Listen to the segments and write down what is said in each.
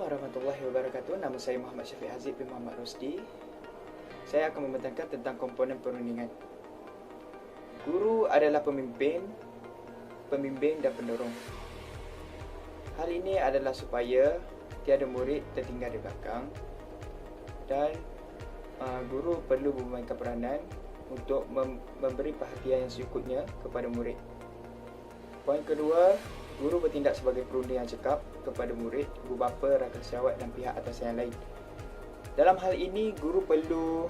Assalamualaikum warahmatullahi wabarakatuh. Nama saya Muhammad Syafiq Haziq bin Muhammad Rosdi. Saya akan membentangkan tentang komponen perundingan. Guru adalah pemimpin dan pendorong. Hal ini adalah supaya tiada murid tertinggal di belakang dan guru perlu memainkan peranan untuk memberi perhatian yang secukupnya kepada murid. Poin kedua, guru bertindak sebagai perunding yang cekap kepada murid, ibu bapa, rakan sejawat dan pihak atasan yang lain. Dalam hal ini, guru perlu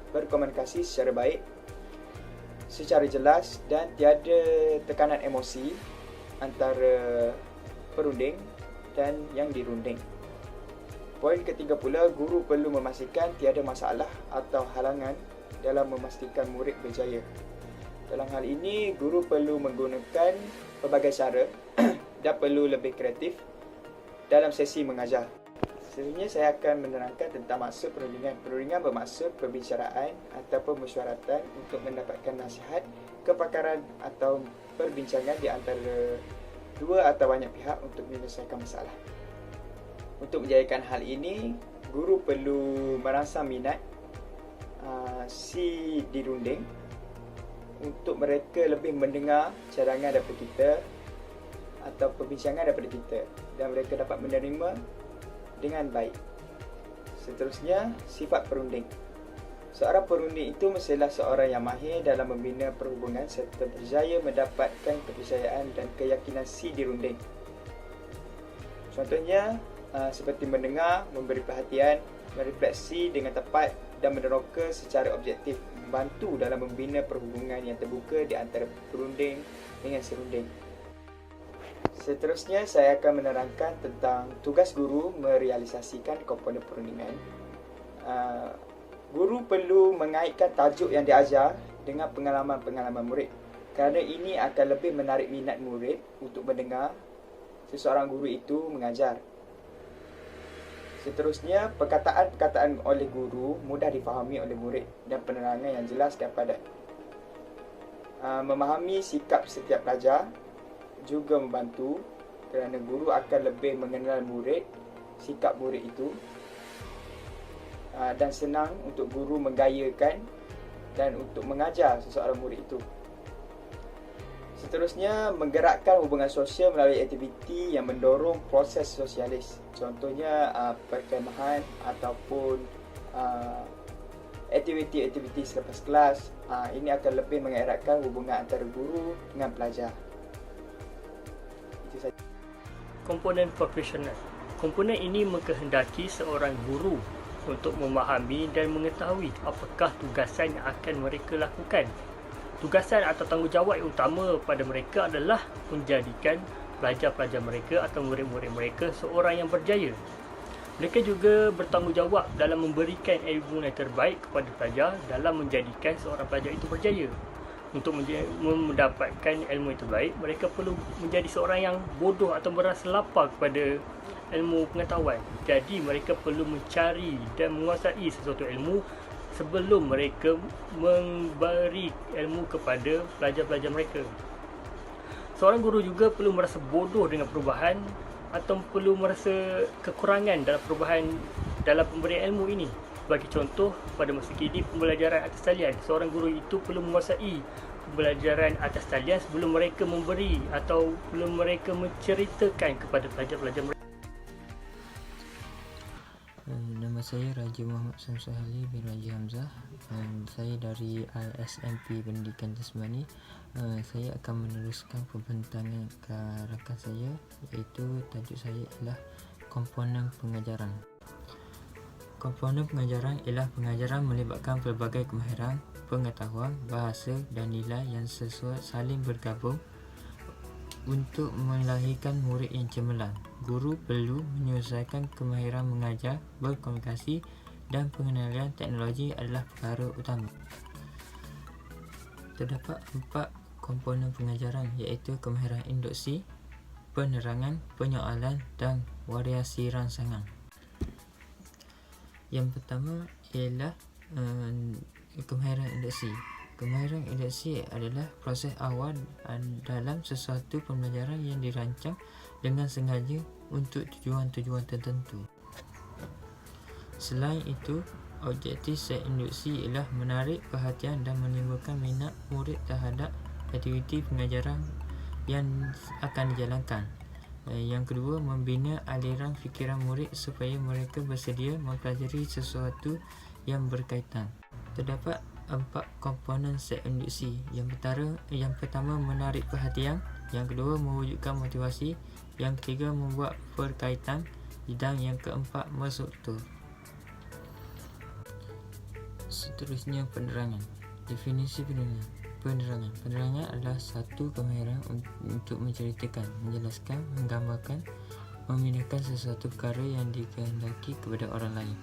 berkomunikasi secara baik, secara jelas dan tiada tekanan emosi antara perunding dan yang dirunding. Poin ketiga pula, guru perlu memastikan tiada masalah atau halangan dalam memastikan murid berjaya. Dalam hal ini, guru perlu menggunakan pelbagai cara dan perlu lebih kreatif dalam sesi mengajar. Selanjutnya saya akan menerangkan tentang maksud perundingan. Perundingan bermaksud perbicaraan ataupun mesyuaratan untuk mendapatkan nasihat, kepakaran atau perbincangan di antara dua atau banyak pihak untuk menyelesaikan masalah. Untuk menjadikan hal ini, guru perlu merangsang minat si dirunding untuk mereka lebih mendengar cadangan daripada kita atau perbincangan daripada kita dan mereka dapat menerima dengan baik. Seterusnya, sifat perunding. Seorang perunding itu mestilah seorang yang mahir dalam membina perhubungan serta berjaya mendapatkan kepercayaan dan keyakinan si dirunding. Contohnya, seperti mendengar, memberi perhatian, merefleksi dengan tepat dan meneroka secara objektif, membantu dalam membina perhubungan yang terbuka di antara perunding dengan serunding. Seterusnya, saya akan menerangkan tentang tugas guru merealisasikan komponen perundingan. Guru perlu mengaitkan tajuk yang diajar dengan pengalaman-pengalaman murid kerana ini akan lebih menarik minat murid untuk mendengar seseorang guru itu mengajar. Seterusnya, perkataan-perkataan oleh guru mudah difahami oleh murid dan penerangan yang jelas dan padat. Memahami sikap setiap pelajar juga membantu kerana guru akan lebih mengenal murid, sikap murid itu dan senang untuk guru menggayakan dan untuk mengajar seseorang murid itu. Seterusnya, menggerakkan hubungan sosial melalui aktiviti yang mendorong proses sosialis. Contohnya, perkemahan ataupun aktiviti-aktiviti selepas kelas. Ini akan lebih mengeratkan hubungan antara guru dengan pelajar. Itu saja. Komponen profesional. Komponen ini mengkehendaki seorang guru untuk memahami dan mengetahui apakah tugasan yang akan mereka lakukan. Tugasan atau tanggungjawab yang utama pada mereka adalah menjadikan pelajar-pelajar mereka atau murid-murid mereka seorang yang berjaya. Mereka juga bertanggungjawab dalam memberikan ilmu yang terbaik kepada pelajar dalam menjadikan seorang pelajar itu berjaya. Untuk mendapatkan ilmu yang terbaik, mereka perlu menjadi seorang yang bodoh atau merasa lapar kepada ilmu pengetahuan. Jadi mereka perlu mencari dan menguasai sesuatu ilmu sebelum mereka memberi ilmu kepada pelajar-pelajar mereka. Seorang guru juga perlu merasa bodoh dengan perubahan atau perlu merasa kekurangan dalam perubahan dalam pemberian ilmu ini. Bagi contoh, pada masa kini pembelajaran atas talian, seorang guru itu perlu menguasai pembelajaran atas talian sebelum mereka memberi atau sebelum mereka menceritakan kepada pelajar-pelajar mereka. Nama saya Raja Muhammad Samsul Ali bin Raja Hamzah. Saya dari ISMP Pendidikan Tasmani. Saya akan meneruskan pembentangan ke rakan saya, iaitu tajuk saya ialah komponen pengajaran. Komponen pengajaran ialah pengajaran melibatkan pelbagai kemahiran, pengetahuan, bahasa dan nilai yang sesuai saling bergabung untuk melahirkan murid yang cemerlang. Guru perlu menyelesaikan kemahiran mengajar, berkomunikasi dan pengenalan teknologi adalah perkara utama. Terdapat 4 komponen pengajaran, iaitu kemahiran induksi, penerangan, penyoalan dan variasi rangsangan. Yang pertama ialah kemahiran induksi. Kemahiran induksi adalah proses awal dalam sesuatu pembelajaran yang dirancang dengan sengaja untuk tujuan-tujuan tertentu. Selain itu, objektif set induksi ialah menarik perhatian dan menimbulkan minat murid terhadap aktiviti pengajaran yang akan dijalankan. Yang kedua, membina aliran fikiran murid supaya mereka bersedia mempelajari sesuatu yang berkaitan. Terdapat 4 komponen set induksi. Yang pertama menarik perhatian, yang kedua mewujudkan motivasi, yang ketiga membuat berkaitan, dan yang keempat berstruktur. Seterusnya, penerangan. Definisi penerangan. Penerangan adalah satu kemahiran untuk menceritakan, menjelaskan, menggambarkan, memindahkan sesuatu perkara yang dikehendaki kepada orang lain.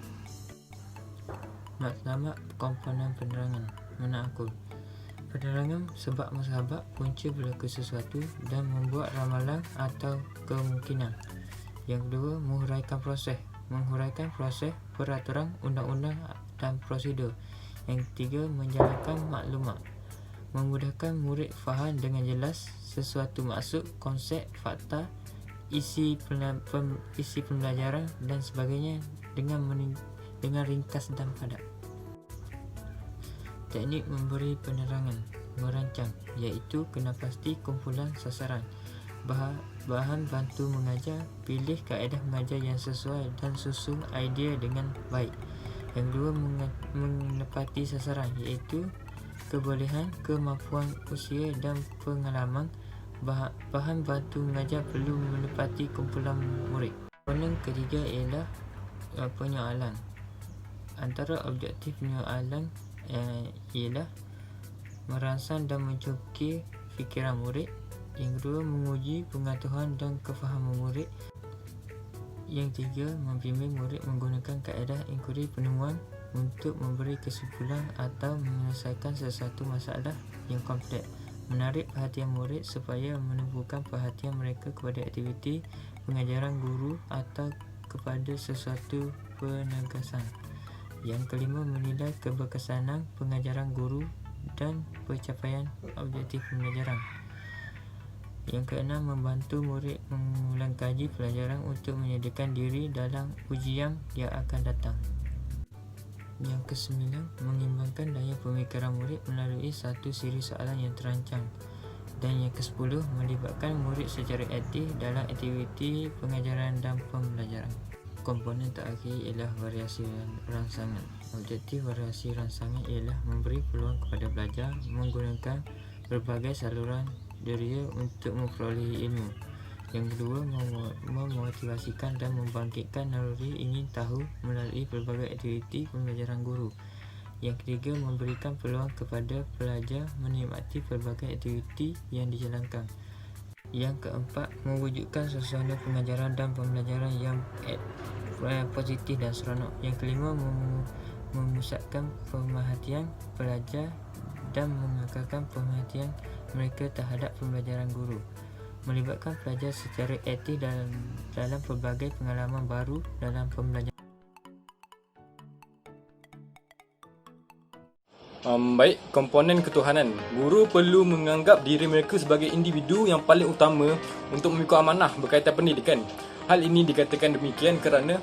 Matlamat komponen penerangan. Menakul. Penerangan sebab musabab punca berlaku sesuatu dan membuat ramalan atau kemungkinan. Yang kedua, menghuraikan proses. Menghuraikan proses, peraturan, undang-undang dan prosedur. Yang ketiga, menjalankan maklumat. Memudahkan murid faham dengan jelas sesuatu maksud, konsep, fakta, isi pembelajaran dan sebagainya dengan ringkas dan padat. Teknik memberi penerangan. Merancang, iaitu kena pasti kumpulan sasaran, bahan bantu mengajar, pilih kaedah mengajar yang sesuai dan susun idea dengan baik. Yang kedua, menepati sasaran, iaitu kebolehan, kemampuan, usia dan pengalaman. Bahan bantu mengajar perlu menepati kumpulan murid. Komponen ketiga ialah penyoalan. Antara objektif penyoalan ialah merangsang dan mencukir fikiran murid. Yang kedua, menguji pengetahuan dan kefahaman murid. Yang ketiga, membimbing murid menggunakan kaedah inquiry penemuan untuk memberi kesimpulan atau menyelesaikan sesuatu masalah yang kompleks. Menarik perhatian murid supaya menumpukan perhatian mereka kepada aktiviti pengajaran guru atau kepada sesuatu penegasan. Yang kelima, menilai keberkesanan pengajaran guru dan pencapaian objektif pengajaran. Yang keenam, membantu murid mengulang kaji pelajaran untuk menyediakan diri dalam ujian yang akan datang. Yang kesembilan, mengimbangkan daya pemikiran murid melalui satu siri soalan yang terancang. Dan yang ke-10, melibatkan murid secara aktif dalam aktiviti pengajaran dan pembelajaran. Komponen terakhir ialah variasi rangsangan. Objektif variasi rangsangan ialah memberi peluang kepada pelajar menggunakan berbagai saluran deria untuk memperoleh ilmu. Yang kedua, memotivasikan dan membangkitkan naluri ingin tahu melalui berbagai aktiviti pembelajaran guru. Yang ketiga, memberikan peluang kepada pelajar menikmati pelbagai aktiviti yang dijalankan. Yang keempat, mewujudkan suasana pengajaran dan pembelajaran yang positif dan seronok. Yang kelima, memusatkan pemerhatian pelajar dan mengekalkan pemerhatian mereka terhadap pembelajaran guru. Melibatkan pelajar secara aktif dalam pelbagai pengalaman baru dalam pembelajaran. Baik, komponen ketuhanan. Guru perlu menganggap diri mereka sebagai individu yang paling utama untuk memikul amanah berkaitan pendidikan. Hal ini dikatakan demikian kerana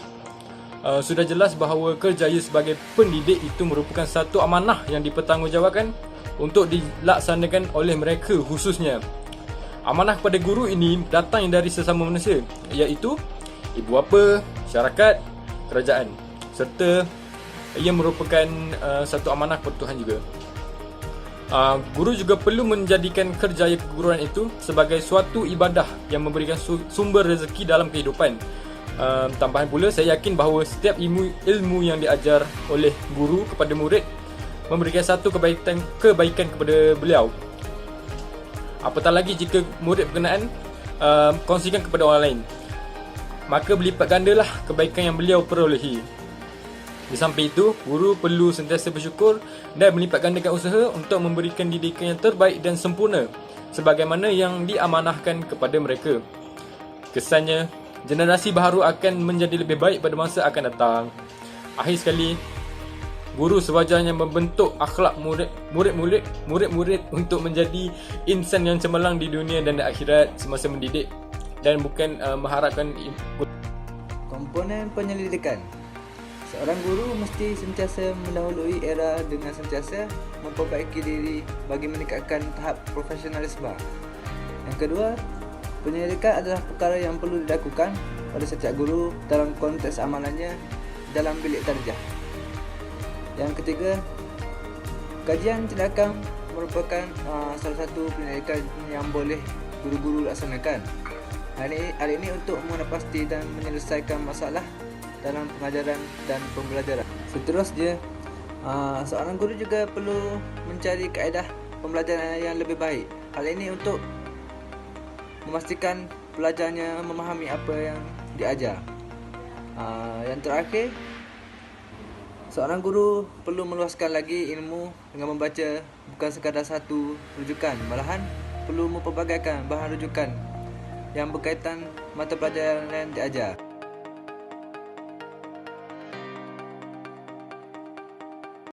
sudah jelas bahawa kerjaya sebagai pendidik itu merupakan satu amanah yang dipertanggungjawabkan untuk dilaksanakan oleh mereka khususnya. Amanah kepada guru ini datang dari sesama manusia, iaitu ibu bapa, masyarakat, kerajaan, serta ia merupakan satu amanah kepada Tuhan juga. Guru juga perlu menjadikan kerjaya keguruan itu sebagai suatu ibadah yang memberikan sumber rezeki dalam kehidupan. Tambahan pula, saya yakin bahawa setiap ilmu yang diajar oleh guru kepada murid memberikan satu kebaikan kepada beliau. Apatah lagi jika murid berkenaan kongsikan kepada orang lain, maka berlipat gandalah kebaikan yang beliau perolehi. Di samping itu, guru perlu sentiasa bersyukur dan melipat gandakan usaha untuk memberikan didikan yang terbaik dan sempurna sebagaimana yang diamanahkan kepada mereka. Kesannya, generasi baharu akan menjadi lebih baik pada masa akan datang. Akhir sekali, guru sewajarnya membentuk akhlak murid-murid untuk menjadi insan yang cemerlang di dunia dan di akhirat semasa mendidik. dan bukan mengharapkan Komponen penyelidikan. Seorang guru mesti sentiasa mendahului era dengan sentiasa memperbaiki diri bagi meningkatkan tahap profesionalisme. Yang kedua, penyelidikan adalah perkara yang perlu dilakukan pada setiap guru dalam konteks amalannya dalam bilik darjah. Yang ketiga, kajian tindakan merupakan salah satu penyelidikan yang boleh guru-guru laksanakan. Hal ini untuk menepasti dan menyelesaikan masalah dalam pengajaran dan pembelajaran. Seterusnya, seorang guru juga perlu mencari kaedah pembelajaran yang lebih baik. Hal ini untuk memastikan pelajarnya memahami apa yang diajar. Yang terakhir, seorang guru perlu meluaskan lagi ilmu dengan membaca bukan sekadar satu rujukan, malahan perlu mempelbagaikan bahan rujukan yang berkaitan mata pelajaran yang diajar.